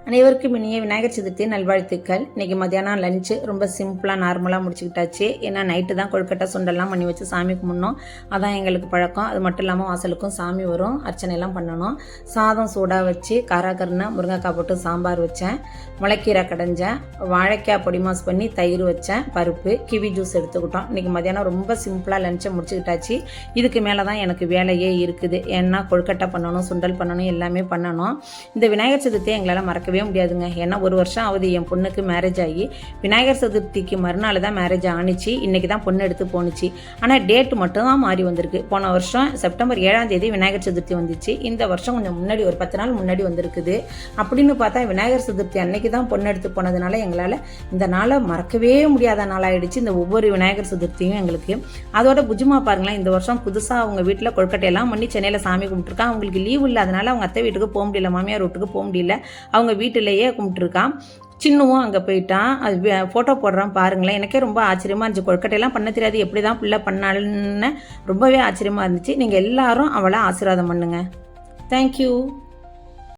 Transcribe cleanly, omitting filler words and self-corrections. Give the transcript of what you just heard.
அனைவருக்கும் இனிய விநாயகர் சதுர்த்தி நல்வாழ்த்துக்கள். இன்றைக்கி மத்தியானம் லஞ்சு ரொம்ப சிம்பிளாக நார்மலாக முடிச்சுக்கிட்டாச்சு. ஏன்னா நைட்டு தான் கொழுக்கட்டை சுண்டெல்லாம் பண்ணி வச்சு சாமி கும்பிடணும். அதான் எங்களுக்கு பழக்கம். அது மட்டும் இல்லாமல் வாசலுக்கும் சாமி வரும், அர்ச்சனைலாம் பண்ணணும். சாதம் சூடாக வச்சு காராக்கருணை முருங்கைக்காய் போட்டு சாம்பார் வச்சேன், முளைக்கீரை கடைஞ்சேன், வாழைக்காய் பொடி மாஸ் பண்ணி தயிர் வச்சேன், பருப்பு கிவி ஜூஸ் எடுத்துக்கிட்டோம். இன்றைக்கி மத்தியானம் ரொம்ப சிம்பிளாக லஞ்சை முடிச்சுக்கிட்டாச்சு. இதுக்கு மேலே தான் எனக்கு வேலையே இருக்குது. ஏன்னா கொழுக்கட்டை பண்ணணும், சுண்டல் பண்ணணும், எல்லாமே பண்ணணும். இந்த விநாயகர் சதுர்த்தியை எங்களால் மறக்கவே முடியாதுங்க. ஏன்னா ஒரு வருஷம் ஆகுது என் பொண்ணுக்கு மேரேஜ் ஆகி. விநாயகர் சதுர்த்திக்கு மறுநாள் தான் மேரேஜ் ஆணிச்சு. இன்னைக்கு தான் பொண்ணு எடுத்து போணுச்சு. ஆனால் டேட் மட்டும் தான் மாறி வந்திருக்கு. போன வருஷம் செப்டம்பர் 7ஆம் தேதி விநாயகர் சதுர்த்தி வந்துச்சு. இந்த வருஷம் கொஞ்சம் முன்னாடி ஒரு 10 நாள் முன்னாடி வந்திருக்குது. அப்படின்னு பார்த்தா விநாயகர் சதுர்த்தி அன்னைக்கு தான் பொண்ணு எடுத்து போனதுனால எங்களால் இந்த நாளை மறக்கவே முடியாத நாளாயிடுச்சு. இந்த ஒவ்வொரு விநாயகர் சதுர்த்தியும் எங்களுக்கு. அதோட புஜுமா பாருங்களேன், இந்த வருஷம் புதுசாக அவங்க வீட்டில் கொழுக்கட்டையெல்லாம் பண்ணி சென்னையில் சாமி கும்பிட்டுருக்கான். அவங்களுக்கு லீவு இல்லாதனால அவங்க அத்தை வீட்டுக்கு போக முடியல, மாமியார் வீட்டுக்கு போக முடியல. அவங்க வீட்டிலேயே கும்பிட்டுருக்கான். சின்னுவும் அங்கே போயிட்டான். அது ஃபோட்டோ போடுறான் பாருங்களேன். எனக்கே ரொம்ப ஆச்சரியமாக இருந்துச்சு. கொழுக்கட்டையெல்லாம் பண்ண தெரியாது, எப்படி தான் பிள்ளை பண்ணாலுன்னு ரொம்பவே ஆச்சரியமாக இருந்துச்சு. நீங்கள் எல்லாரும் அவளை ஆசீர்வாதம் பண்ணுங்க. தேங்க்யூ.